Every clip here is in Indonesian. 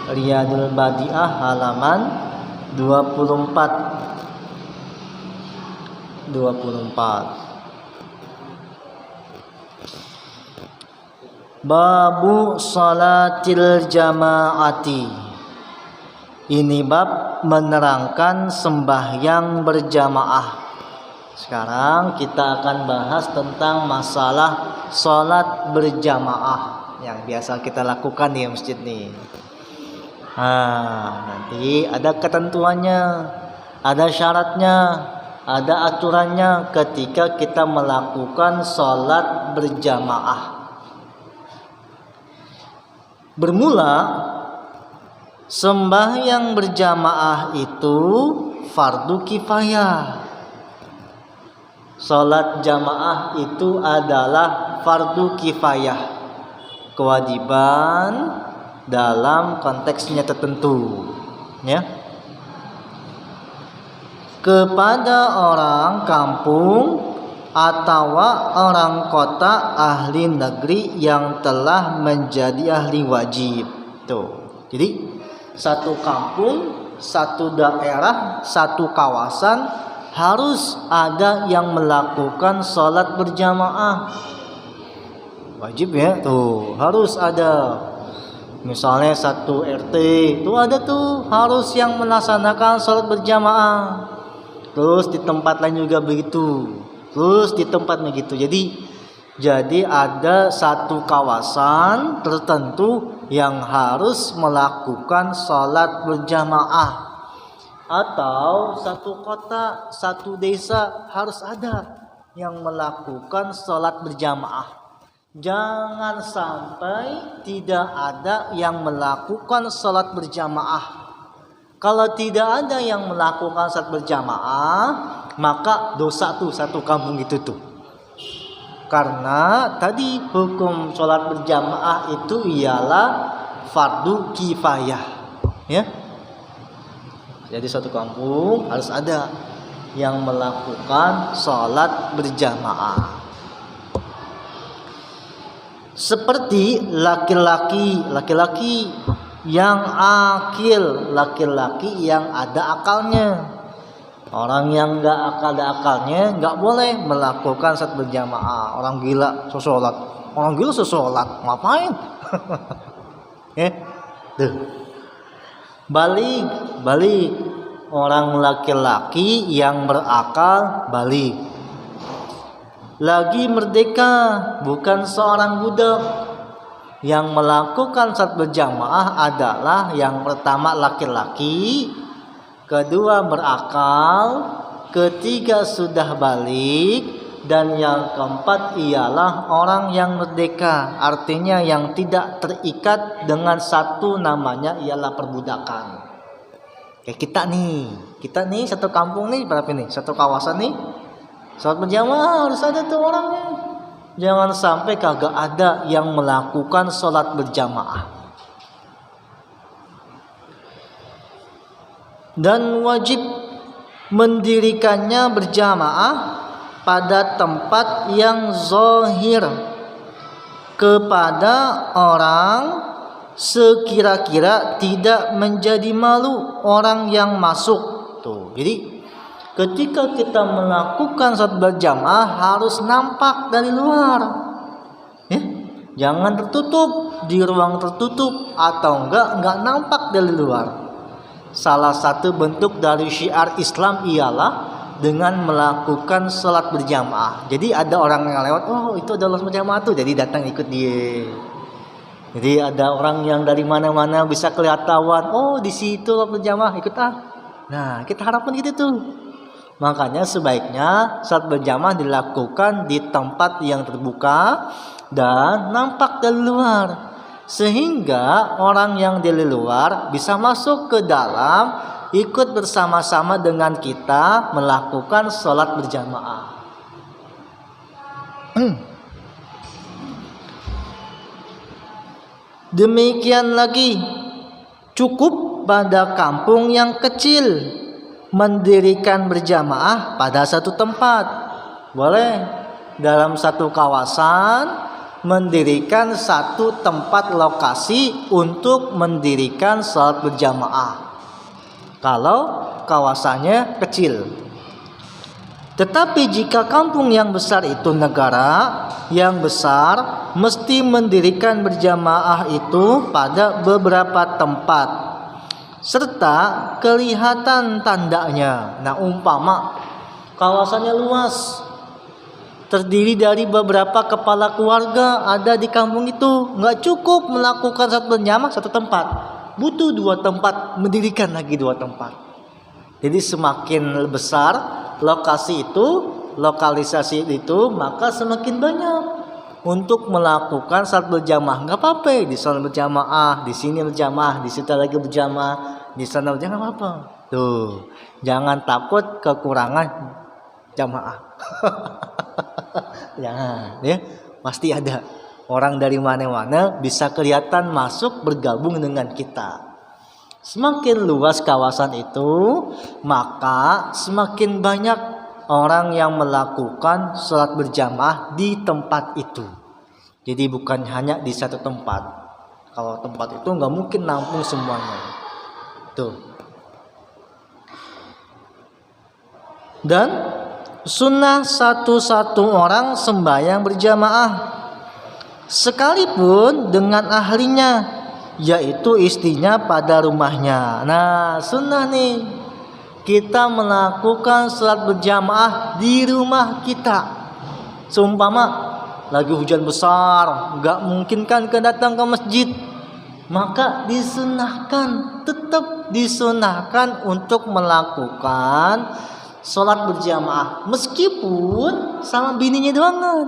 Riyadul Badi'ah halaman 24. Babu salatil jamaati. Ini bab menerangkan sembahyang berjamaah. Sekarang kita akan bahas tentang masalah salat berjamaah yang biasa kita lakukan di masjid nih. Nanti ada ketentuannya, ada syaratnya, ada aturannya ketika kita melakukan salat berjamaah. Bermula, sembahyang berjamaah itu fardu kifayah. Salat jamaah itu adalah fardu kifayah, kewajiban dalam konteksnya tertentu, ya. Kepada orang kampung atau orang kota ahli negeri yang telah menjadi ahli wajib. Tuh. Jadi satu kampung, satu daerah, satu kawasan harus ada yang melakukan sholat berjamaah. Wajib ya, tuh harus ada. Misalnya satu RT itu ada tuh harus yang melaksanakan sholat berjamaah. Terus di tempat lain juga begitu. Terus di tempat begitu. Jadi ada satu kawasan tertentu yang harus melakukan sholat berjamaah. Atau satu kota, satu desa harus ada yang melakukan sholat berjamaah. Jangan sampai tidak ada yang melakukan sholat berjamaah. Kalau tidak ada yang melakukan sholat berjamaah, maka dosa tuh satu kampung itu tuh. Karena tadi hukum sholat berjamaah itu ialah fardu kifayah, ya. Jadi satu kampung harus ada yang melakukan sholat berjamaah. Seperti laki-laki yang akil, laki-laki yang ada akalnya. Orang yang nggak ada akalnya nggak boleh melakukan sholat berjamaah. Orang gila sholat, ngapain? Balik orang laki-laki yang berakal balik. Lagi merdeka, bukan seorang budak. Yang melakukan sholat berjamaah adalah yang pertama laki-laki, kedua berakal, ketiga sudah balik, dan yang keempat ialah orang yang merdeka. Artinya yang tidak terikat dengan satu namanya ialah perbudakan. Kayak kita nih satu kampung nih, berapa nih? Satu kawasan nih. Sholat berjamaah harus ada tuh orangnya. Jangan sampai kagak ada yang melakukan sholat berjamaah. Dan wajib mendirikannya berjamaah pada tempat yang zahir kepada orang sekira-kira tidak menjadi malu orang yang masuk. Tuh, jadi ketika kita melakukan sholat berjamaah harus nampak dari luar, ya? Jangan tertutup di ruang tertutup atau enggak nampak dari luar. Salah satu bentuk dari syiar Islam ialah dengan melakukan sholat berjamaah. Jadi ada orang yang lewat, oh itu adalah sholat berjamaah tuh, jadi datang ikut dia. Jadi ada orang yang dari mana-mana bisa kelihatan, oh di situ sholat berjamaah, ikut ah. Nah kita harapkan gitu tuh. Makanya sebaiknya salat berjamaah dilakukan di tempat yang terbuka dan nampak dari luar, sehingga orang yang dari luar bisa masuk ke dalam, ikut bersama-sama dengan kita melakukan sholat berjamaah. Demikian lagi, cukup pada kampung yang kecil mendirikan berjamaah pada satu tempat. Boleh dalam satu kawasan mendirikan satu tempat lokasi untuk mendirikan sholat berjamaah kalau kawasannya kecil. Tetapi jika kampung yang besar itu negara yang besar, mesti mendirikan berjamaah itu pada beberapa tempat serta kelihatan tandanya. Nah, umpama kawasannya luas, terdiri dari beberapa kepala keluarga ada di kampung itu, nggak cukup melakukan sholat berjamaah satu tempat, butuh 2 tempat, mendirikan lagi 2 tempat. Jadi semakin besar lokasi itu, lokalisasi itu, maka semakin banyak untuk melakukan salat berjamaah. Nggak apa-apa di sana berjamaah, di sini berjamaah, di situ lagi berjamaah, di sana berjamaah, apa. Tuh, jangan takut kekurangan jamaah. Jangan, ya. Pasti ada orang dari mana-mana bisa kelihatan masuk bergabung dengan kita. Semakin luas kawasan itu, maka semakin banyak orang yang melakukan sholat berjamaah di tempat itu. Jadi bukan hanya di satu tempat. Kalau tempat itu nggak mungkin nampung semuanya. Tuh. Dan sunnah satu orang sembahyang berjamaah, sekalipun dengan ahlinya, yaitu istrinya pada rumahnya. Nah, sunnah nih, kita melakukan sholat berjamaah di rumah kita. Seumpama lagi hujan besar, nggak mungkin kan datang ke masjid, maka disunahkan, tetap disunahkan untuk melakukan sholat berjamaah, meskipun sama bininya doangan,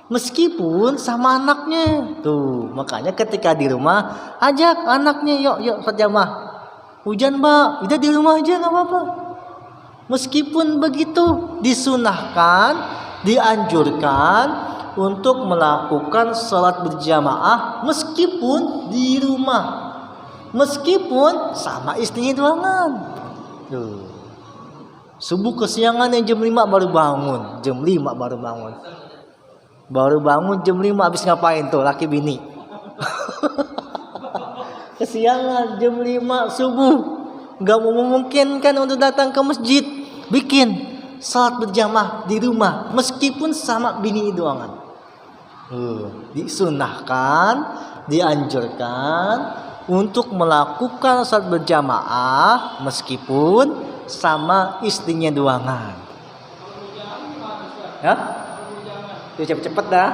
meskipun sama anaknya. Tuh, makanya ketika di rumah ajak anaknya, yuk berjamaah. Hujan mbak, udah di rumah aja nggak apa-apa. Meskipun begitu, disunahkan, dianjurkan untuk melakukan sholat berjamaah meskipun di rumah, meskipun sama istrinya doangan. Tuh, subuh kesiangan yang jam 5 baru bangun, baru bangun jam 5, habis ngapain tuh laki bini? Kesiangan jam 5 subuh, nggak memungkinkan untuk datang ke masjid, bikin salat berjamaah di rumah meskipun sama bini doangan. Disunahkan, dianjurkan untuk melakukan salat berjamaah meskipun sama istrinya doangan. Ya? Cepet-cepet dah.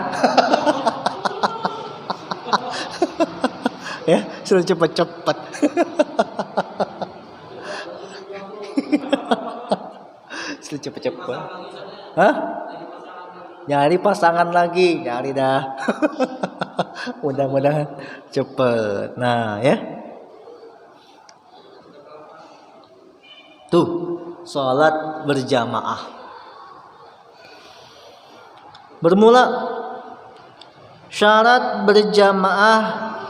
Ya, suruh cepet-cepet. Suruh cepet-cepet. Hah? Nyari pasangan lagi, nyari dah. Mudah-mudahan cepet. Nah, ya. Tuh, sholat berjamaah. Bermula syarat berjamaah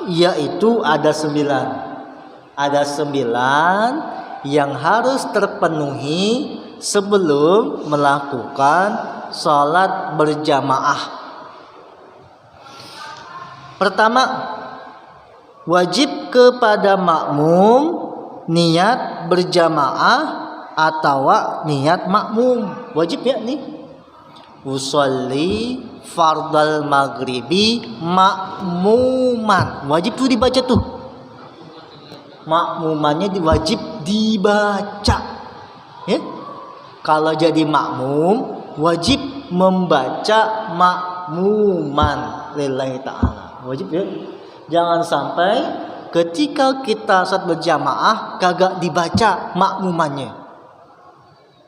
yaitu ada 9. Ada 9 yang harus terpenuhi sebelum melakukan sholat berjamaah. Pertama, wajib kepada makmum niat berjamaah atau niat makmum. Wajib ya nih. Usolli fardal maghribi makmuman. Wajib tuh dibaca tuh. Makmumannya wajib dibaca. Ya? Kalau jadi makmum wajib membaca makmuman lillahi ta'ala. Wajib ya. Jangan sampai ketika kita saat berjamaah kagak dibaca makmumannya.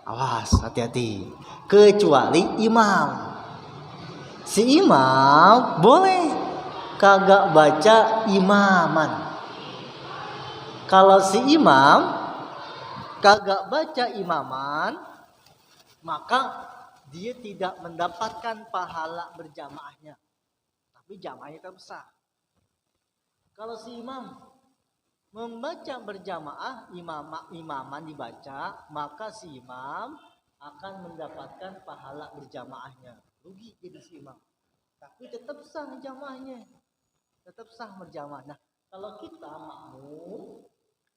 Awas, hati-hati. Kecuali imam. Si imam boleh kagak baca imaman. Kalau si imam kagak baca imaman, maka dia tidak mendapatkan pahala berjamaahnya, tapi jamaahnya tetap sah. Kalau si imam membaca berjamaah, imaman dibaca, maka si imam akan mendapatkan pahala berjamaahnya. Rugi jadi si imam, tapi tetap sah jamaahnya, tetap sah berjamaah. Nah, kalau kita makmum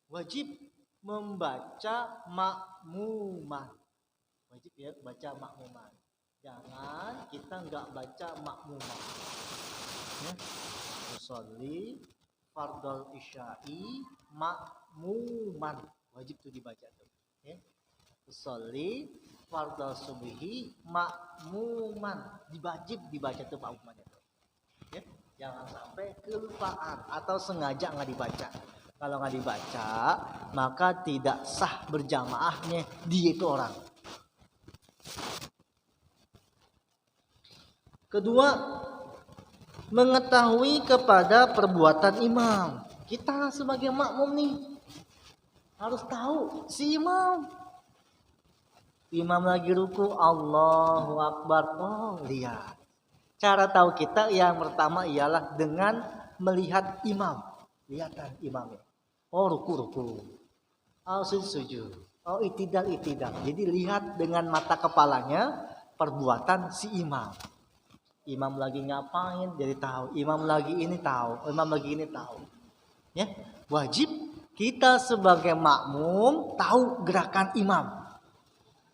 wajib membaca makmuman, wajib ya baca makmuman. Jangan kita nggak baca makmuman. Ya. Usolli fardal isya'i makmuman, wajib tuh dibaca tuh. Ya. Usolli fardal subhi makmuman, diwajib dibaca tuh makmumannya tuh. Ya. Jangan sampai kelupaan atau sengaja nggak dibaca. Kalau nggak dibaca, maka tidak sah berjamaahnya dia itu orang. Kedua, mengetahui kepada perbuatan imam. Kita sebagai makmum nih harus tahu si imam. Imam lagi ruku, Allahu Akbar. Oh, lihat. Cara tahu kita yang pertama ialah dengan melihat imam. Lihatan imamnya. Oh, ruku. Oh, sujud. Oh, itidal. Jadi lihat dengan mata kepalanya perbuatan si imam. Imam lagi ngapain jadi tahu. Imam lagi ini tahu. Imam lagi ini tahu. Ya, wajib kita sebagai makmum tahu gerakan imam.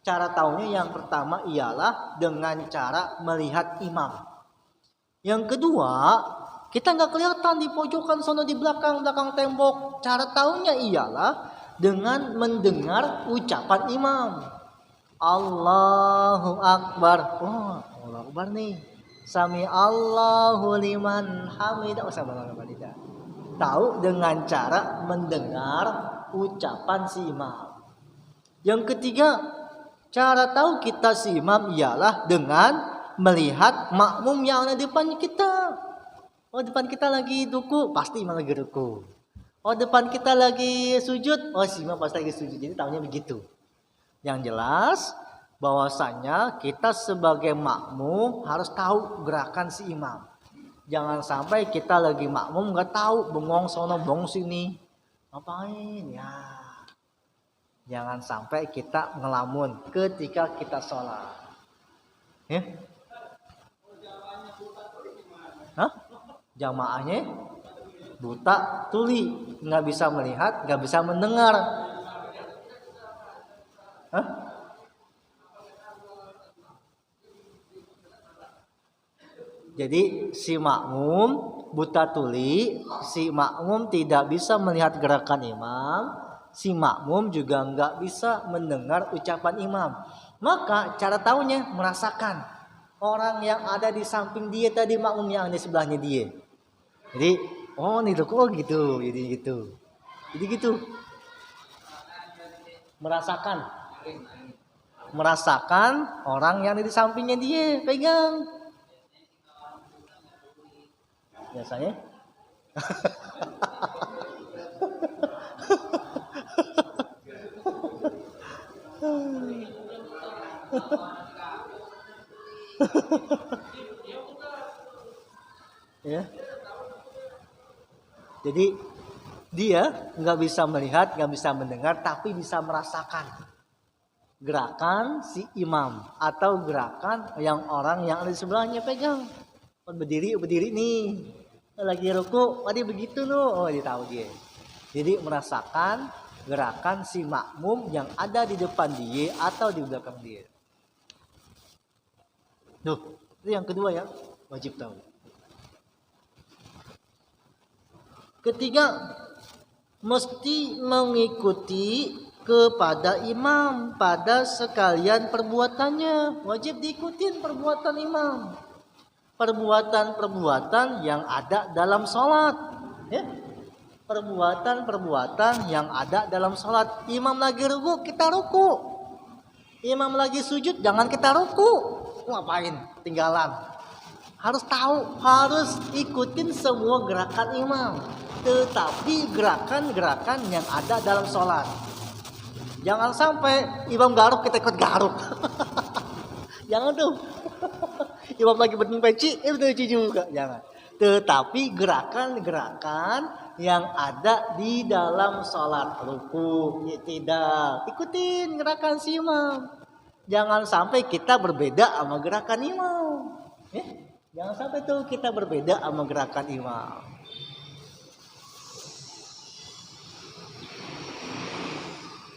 Cara tahunya yang pertama ialah dengan cara melihat imam. Yang kedua, kita nggak kelihatan di pojokan sono di belakang tembok. Cara tahunya ialah dengan mendengar ucapan imam. Allahu Akbar. Oh, Allahu Akbar nih. Sami Allahu liman hamidah. Oh, tidak. Tahu dengan cara mendengar ucapan si imam. Yang ketiga, cara tahu kita si imam ialah dengan melihat makmum yang ada di depan kita. Oh, depan kita lagi ruku, pasti imam lagi ruku. Oh, depan kita lagi sujud, oh si imam pasti lagi sujud. Jadi tahunya begitu. Yang jelas bahwasanya kita sebagai makmum harus tahu gerakan si imam. Jangan sampai kita lagi makmum nggak tahu, bengong sono bengong sini, ngapain ya. Jangan sampai kita ngelamun ketika kita sholat. Ya? Hah? Jamaahnya buta tuli, nggak bisa melihat, nggak bisa mendengar. Hah? Jadi si makmum buta tuli, si makmum tidak bisa melihat gerakan imam, si makmum juga nggak bisa mendengar ucapan imam. Maka cara tahunya merasakan orang yang ada di samping dia tadi, makmum yang di sebelahnya dia. Jadi, oh nih tuh, oh gitu, jadi gitu. Merasakan orang yang di sampingnya dia pegang. Biasanya ya. Jadi dia nggak bisa melihat, nggak bisa mendengar, tapi bisa merasakan gerakan si imam atau gerakan yang orang yang ada di sebelahnya pegang. Berdiri nih, lagi ruku, tadi begitu loh, oh dia tahu dia. Jadi merasakan gerakan si makmum yang ada di depan dia atau di belakang dia. Tuh, itu yang kedua ya, wajib tahu. Ketiga, mesti mengikuti kepada imam pada sekalian perbuatannya. Wajib diikutin perbuatan imam. Perbuatan-perbuatan yang ada dalam sholat, ya. Perbuatan-perbuatan yang ada dalam sholat. Imam lagi ruku, kita ruku. Imam lagi sujud, jangan kita ruku. Ngapain? Tinggalan. Harus tahu, harus ikutin semua gerakan imam. Tetapi gerakan-gerakan yang ada dalam sholat. Jangan sampai imam garuk kita ikut garuk. Jangan tuh. Imam lagi berdiri peci, peci juga. Jangan. Tetapi gerakan-gerakan yang ada di dalam sholat, ruku, tidak, ikutin gerakan si imam. Jangan sampai kita berbeda sama gerakan imam. Jangan sampai tuh kita berbeda sama gerakan imam.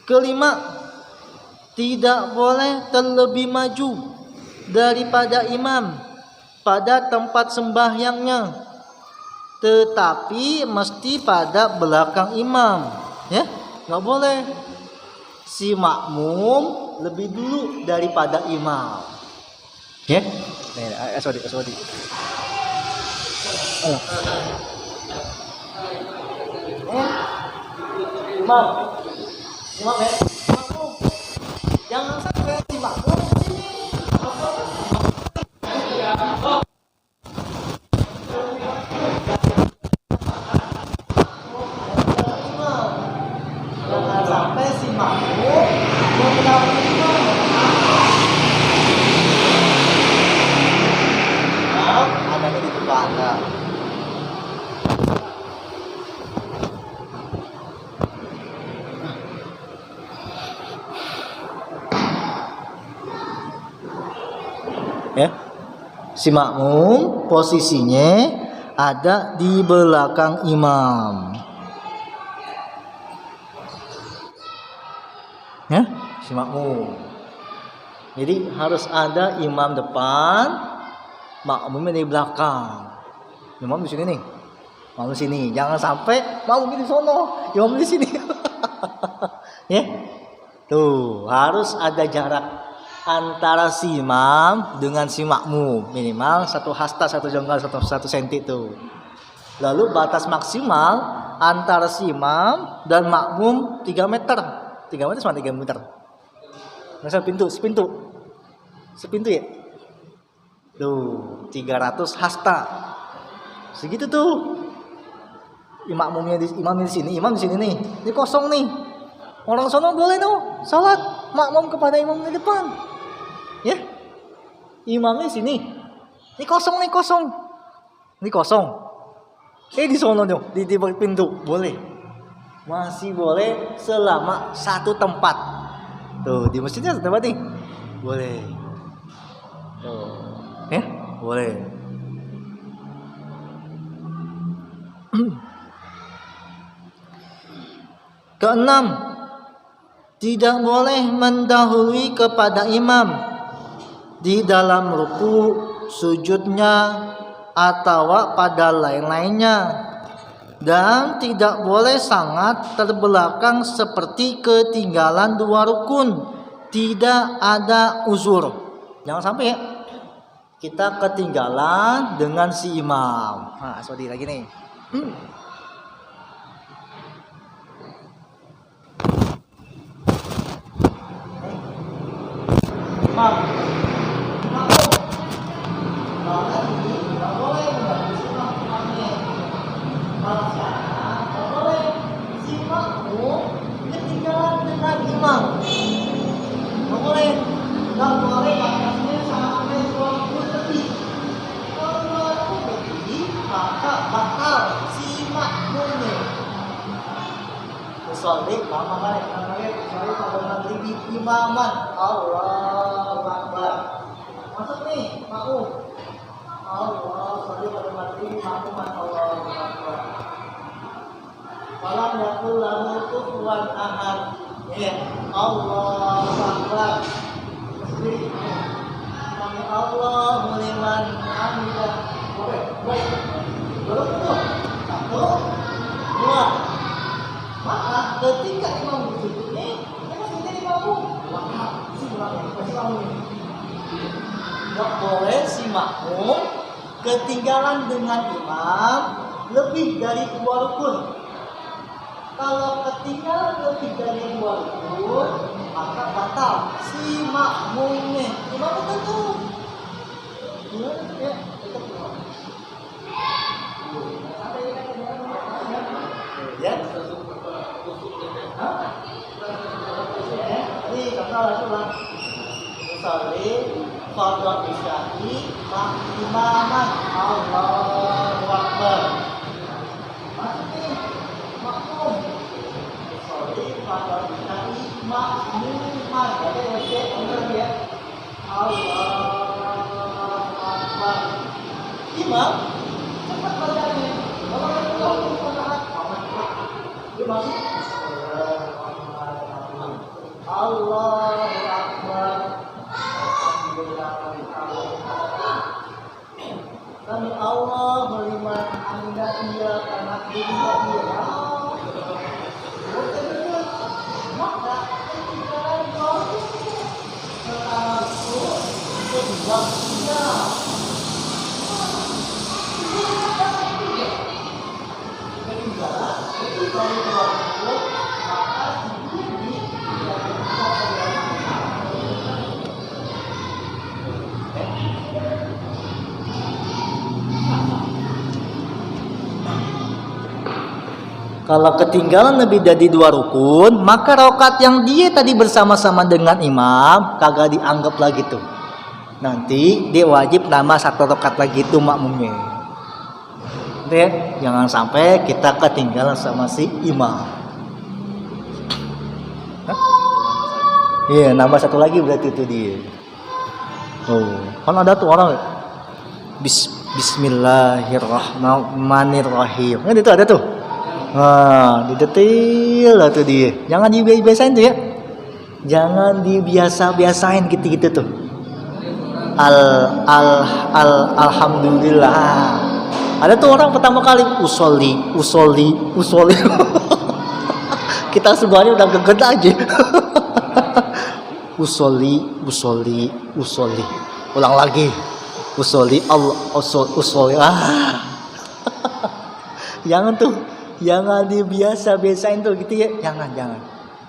Kelima, tidak boleh terlebih maju daripada imam pada tempat sembahyangnya, tetapi mesti pada belakang imam, ya, nggak boleh si makmum lebih dulu daripada imam, ya. Sorry. Imam ya, makmum, jangan sampai si makmum sini. Jangan sampai si makmum mengenal imam. Ada di depan. Ya, si makmum posisinya ada di belakang imam. Ya, si makmum. Jadi harus ada imam depan, makmumnya di belakang. Imam di sini nih, makmum di sini. Jangan sampai makmum di sono, imam di sini. Ya, tuh harus ada jarak antara si imam dengan si makmum, minimal 1 hasta, 1 jengkal, 1 senti tuh. Lalu batas maksimal antara si imam dan makmum 3 meter. 3 meter sama 3 meter. Misal sepintu ya. Tuh, 300 hasta. Segitu tuh. Imam di sini nih. Ini kosong nih. Orang sono boleh tuh salat makmum kepada imam di depan. Ya, imamnya sini. Ini kosong. Ini kosong. Di sono dong, di pintu boleh. Masih boleh selama 1 tempat. Tuh, di masjidnya 1 tempat nih. Boleh. Tuh. Ya, boleh. Keenam, tidak boleh mendahului kepada imam di dalam ruku, sujudnya, atau pada lain-lainnya, dan tidak boleh sangat terbelakang seperti ketinggalan 2 rukun. Tidak ada uzur. Jangan sampai ya kita ketinggalan dengan si imam. Nah, sorry lagi nih. Imam. Sorry, pada maghrib imaman. Allahu Akbar. Masuk nih, makmum. Allah, sorry pada maghrib imaman. Allahu Akbar. Falam yakul lahu kufuwan ahad. Ya, Allahu Akbar. Sami Allahu liman hamidah. Baik. Berapa? 1, 2. Maka ketika imam bersujud ini, kita masih jadi makmum. Nggak boleh si makmum ketinggalan dengan imam lebih dari 2 rukun. Kalau ketinggalan lebih dari 2 rukun, maka batal si makmumnya. Gimana tuh? Gimana ya? Ya. Ini kata Rasulullah. Usolli fardhu isya'i imaman Allahu Akbar. Maksudnya makmum. Usolli fardhu isya'i makmuman. Ada wajib benar ya. Allahu Akbar. Imam cepat bacanya. Allahu Akbar. Kami Allahu liman hamidah iyyaka na'budu wa iyyaka nasta'in. Maka ketika setelah itu waktunya kalau ketinggalan lebih dari 2 rukun, maka rakaat yang dia tadi bersama-sama dengan imam kagak dianggap lagi tuh. Nanti dia wajib nambah 1 rakaat lagi tuh makmumnya. Jangan sampai kita ketinggalan sama si imam. Iya, nambah 1 lagi berarti itu dia. Oh, kan ada tuh orang Bismillahirrahmanirrahim. Kan itu ada tuh. Nah, didetail lah tuh dia. Jangan dibiasain tuh ya. Jangan dibiasa-biasain gitu-gitu tuh. Alhamdulillah. Ada tuh orang pertama kali usolli. Kita semuanya udah geget aja. usolli. Ulang lagi. Usolli usolli. Jangan tuh. Jangan dibiasa-biasain tuh gitu ya. Jangan.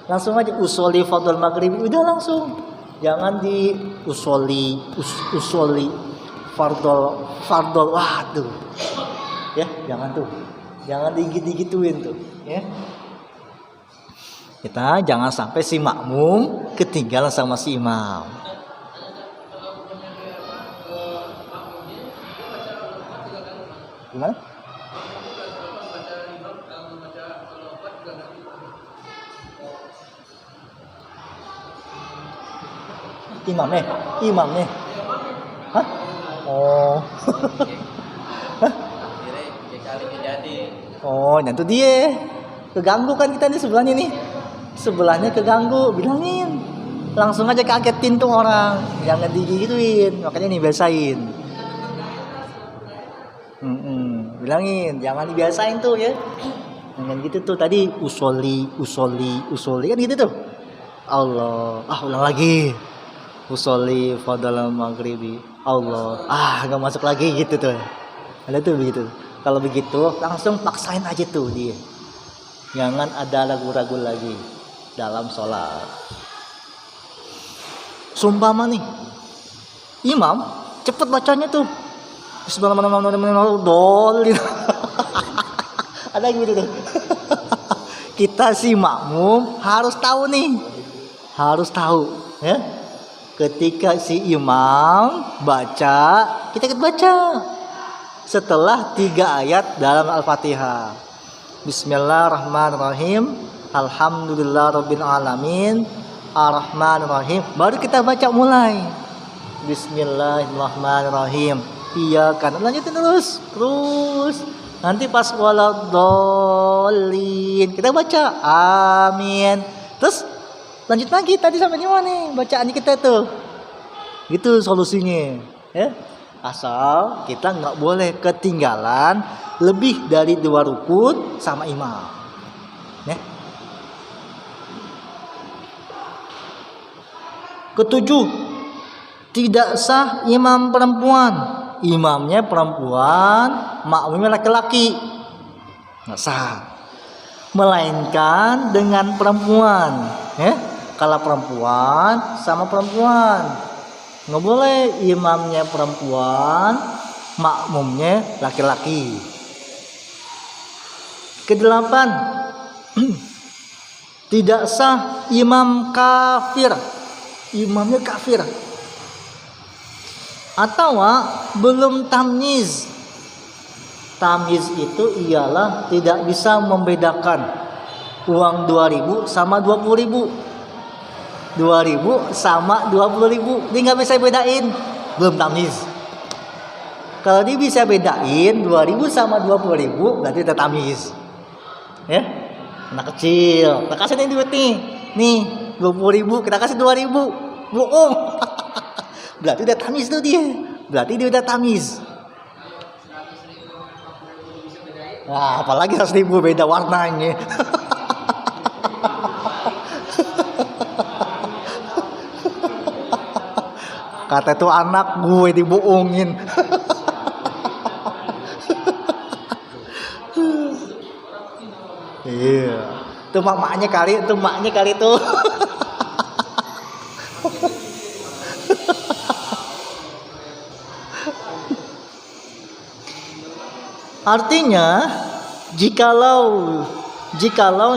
Langsung aja usolli fardhu maghrib udah langsung. Jangan di usolli fardhu waduh. Ya, jangan tuh. Jangan digituin tuh, ya. Kita jangan sampai si makmum ketinggalan sama si imam. Gimana? Imamnya. Hah? Oh. Oh, nanti dia keganggu kan kita nih sebelahnya nih. Sebelahnya keganggu, bilangin. Langsung aja kagetin tuh orang. Jangan digituin. Makanya nih biasain. Bilangin, jangan dibiasain tuh ya. Jangan gitu tuh tadi usolli kan gitu tuh. Allah, ulang lagi. Usolli fardhu maghribi. Allah, gak masuk lagi gitu tuh. Ada tuh begitu. Kalau begitu langsung paksain aja tuh dia. Jangan ada ragu-ragu lagi dalam sholat. Sumpama nih, imam cepet bacanya tuh. Bismillahirrahmanirrahim. Ada gitu tuh. Kita si makmum harus tahu nih. Harus tahu, ya. Ketika si imam baca, kita ikut baca. Setelah 3 ayat dalam Al-Fatihah. Bismillahirrahmanirrahim. Alhamdulillahirabbil alamin. Ar-Rahmanirrahim. Baru kita baca mulai. Bismillahirrahmanirrahim. Iya kan. Lanjutin terus. Nanti pas waladhdallin kita baca amin. Terus lanjut lagi tadi sampai di mana nih bacaan kita tuh. Gitu solusinya, ya. Asal kita nggak boleh ketinggalan lebih dari 2 rukun sama imam. Ya. Ketujuh, tidak sah imam perempuan. Imamnya perempuan, makmumnya laki-laki. Nggak sah. melainkan dengan perempuan. Ya, kalau perempuan sama perempuan, nggak boleh imamnya perempuan, makmumnya laki-laki. Kedelapan, tidak sah imam kafir, imamnya kafir, atau belum tamyiz. Tamyiz itu ialah tidak bisa membedakan uang 2.000 sama 20.000, 2.000 sama 20.000, dia nggak bisa bedain, belum tamyiz. Kalau dia bisa bedain 2.000 sama 20.000, berarti udah tamyiz. Ya, anak kecil, kita kasih nih duit nih 20.000, kita kasih 2.000, bohong. Berarti udah tamyiz tuh dia, berarti dia udah tamyiz. Nah, apalagi 100.000 beda warnanya. Kata tuh anak gue dibohongin. Iya, tuh maknya kali tuh. Artinya, jikalau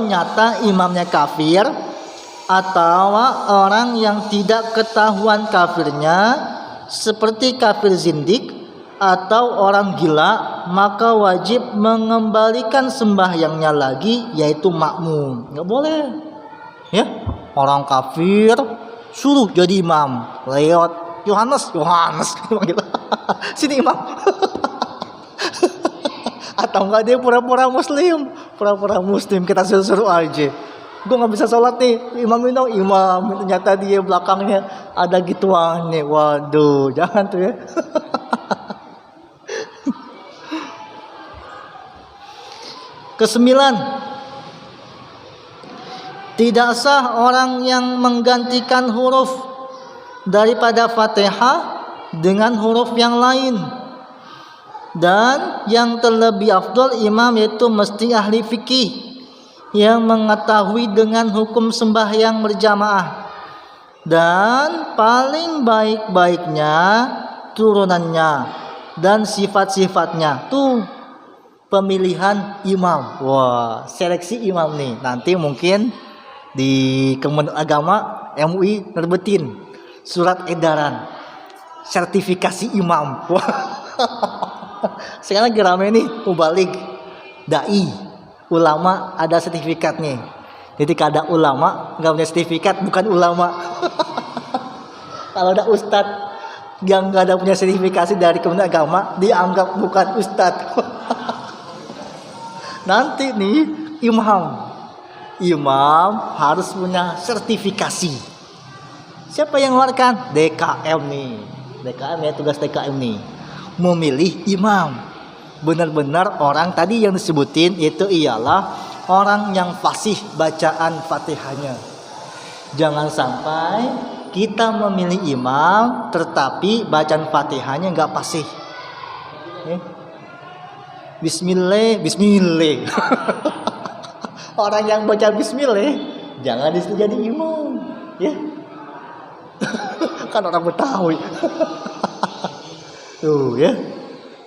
nyata imamnya kafir atau orang yang tidak ketahuan kafirnya seperti kafir zindik atau orang gila, maka wajib mengembalikan sembahyangnya lagi, yaitu makmum. Nggak boleh, ya, orang kafir suruh jadi imam, lewat Yohanes sini imam. Atau enggak dia pura-pura muslim, kita suruh aja. Gue nggak bisa sholat nih, imam, ternyata dia belakangnya ada gituannya. Waduh, jangan tuh ya. Kesembilan, tidak sah orang yang menggantikan huruf daripada Fatihah dengan huruf yang lain. Dan yang terlebih afdol imam itu mesti ahli fikih yang mengetahui dengan hukum sembahyang berjamaah. Dan paling baik-baiknya turunannya dan sifat-sifatnya. Tuh pemilihan imam. Wah, seleksi imam nih. Nanti mungkin di Kementerian Agama MUI nerbitin surat edaran sertifikasi imam. Wah. Sekarang lagi rame nih mubalik, dai, ulama ada sertifikatnya. Jadi kada ulama nggak punya sertifikat, bukan ulama. Kalau ada ustadz yang nggak ada punya sertifikasi dari Kementerian Agama, dianggap bukan ustadz. Nanti nih imam harus punya sertifikasi. Siapa yang mengeluarkan? DKM nih, DKM ya, tugas DKM nih, memilih imam. Benar-benar orang tadi yang disebutin itu ialah orang yang fasih bacaan Fatihahnya. Jangan sampai kita memilih imam tetapi bacaan Fatihahnya nggak fasih. Bismillah. Orang yang baca bismillah jangan disuruh jadi imam, ya. Kan orang Betawi. Tuh ya,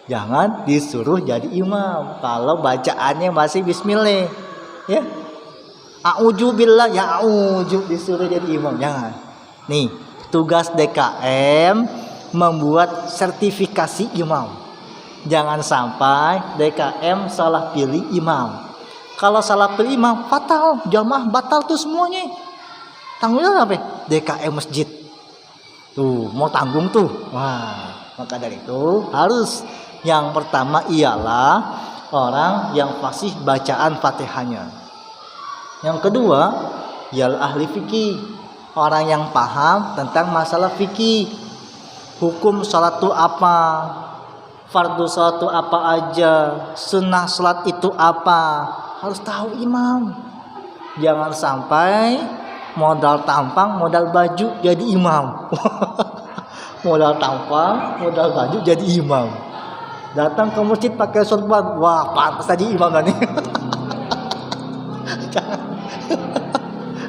jangan disuruh jadi imam kalau bacaannya masih bismillah, ya. A'udzubillah, ya a'udzu disuruh jadi imam, jangan. Nih, tugas DKM membuat sertifikasi imam. Jangan sampai DKM salah pilih imam. Kalau salah pilih imam, fatal, jamaah batal tuh semuanya. Tanggungnya apa? DKM masjid. Tuh, mau tanggung tuh. Wah, maka dari itu harus yang pertama ialah orang yang fasih bacaan Fatihahnya. Yang kedua, ialah ahli fikih, orang yang paham tentang masalah fikih. Hukum salat itu apa? Fardu salat itu apa aja? Sunnah salat itu apa? Harus tahu imam. Jangan sampai modal tampang, modal baju jadi imam. Modal tampang, modal baju jadi imam. Datang ke masjid pakai sorban, wah pantas tadi imam nih.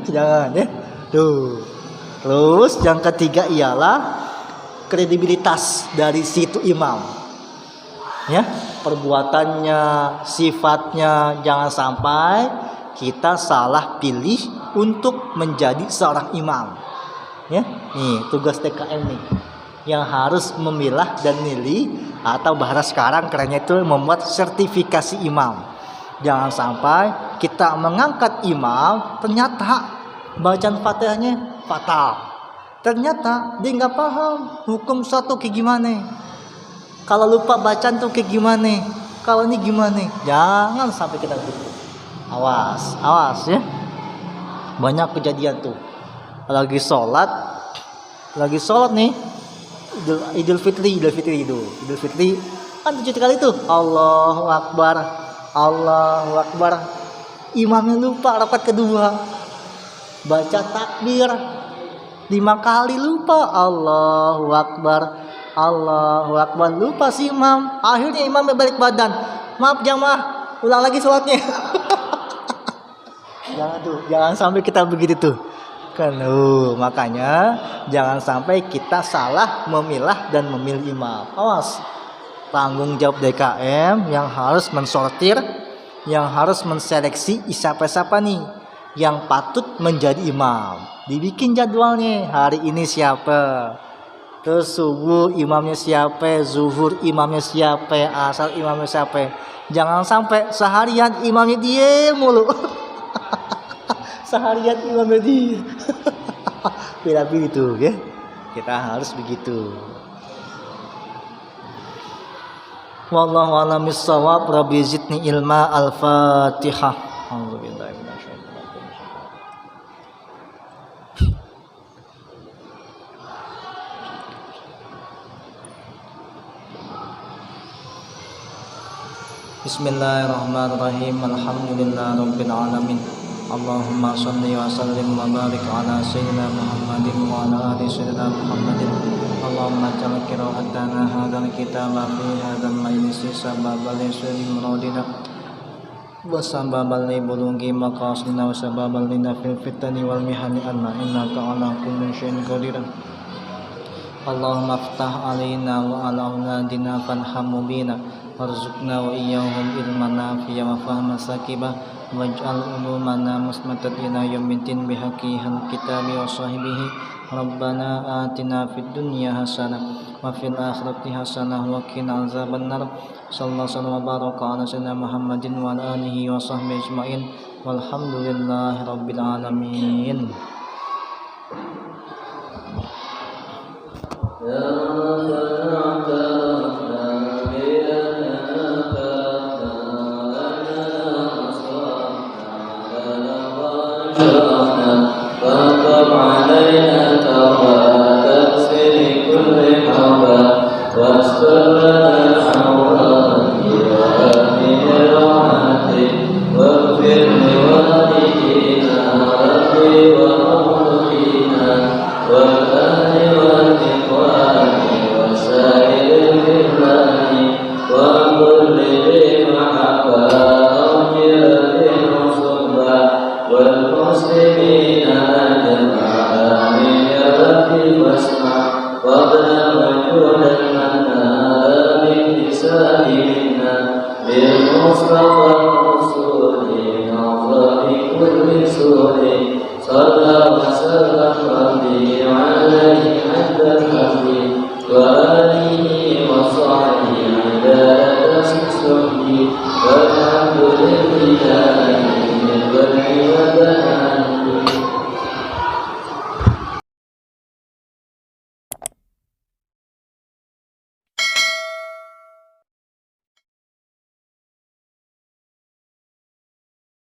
Jangan ya. Tuh. Terus yang ketiga ialah kredibilitas dari situ imam. Ya, perbuatannya, sifatnya, jangan sampai kita salah pilih untuk menjadi seorang imam. Ya, nih tugas TKM nih yang harus memilah dan milih, atau bahasa sekarang kerennya itu membuat sertifikasi imam. Jangan sampai kita mengangkat imam ternyata bacaan Fatihahnya fatal. Ternyata dia nggak paham hukum satu kayak gimana. Kalau lupa bacaan tuh kayak gimana. Kalau ini gimana. Jangan sampai kita gitu. Awas, awas ya. Banyak kejadian tuh. Lagi sholat nih. Idul Fitri kan 7 kali tuh. Allahu Akbar. Imamnya lupa rakaat kedua. Baca takbir 5 kali lupa. Allahu Akbar. Lupa si imam. Akhirnya imamnya balik badan. Maaf jamaah, ulang lagi sholatnya. Jangan sampai kita begitu tuh. Kan makanya jangan sampai kita salah memilah dan memilih imam. Awas. Tanggung jawab DKM yang harus mensortir, yang harus menseleksi siapa nih yang patut menjadi imam. Dibikin jadwalnya, hari ini siapa, terus subuh imamnya siapa, zuhur imamnya siapa, asar imamnya siapa. Jangan sampai seharian imamnya dia mulu. Seharian imamnya dia. Pilih-pilih itu ya. Kita harus begitu. Wallahu a'lam bissawab. Rabbi zidni ilma. Al-Fatihah. Alhamdulillah. Bismillahirrahmanirrahim. Alhamdulillah rabbil alamin. Allahumma shalli wa sallim wa barik ala sayyidina Muhammadin wa ala ali sayyidina Muhammadin. Allahumma ja'al qira'atana hadzal kitaba fi hadzal majlisi sababan li muradina wa sababan li bulughi maqasidina wa sababan li nafil fitani wal mihani anna innaka ala kulli syai'in qadir. Allahumma aftah alaina wa ala auladina fanhamu bina warzuqna wa iyyahum ilman nafi'a wa fahman sakibah waj'al ulumana musmatat ila yaumiddin bihaqihal kitabi wa sahibihi. Rabbana atina fid dunya hasanah wa fil akhirati hasanah wa qina azabannar. Sallallahu alaihi wa baraka ala sayyidina Muhammadin wa ala alihi wa sahbihi ajmain. Walhamdulillahi rabbil alamin. صلى وسلم ربي عليه حتى الحبيب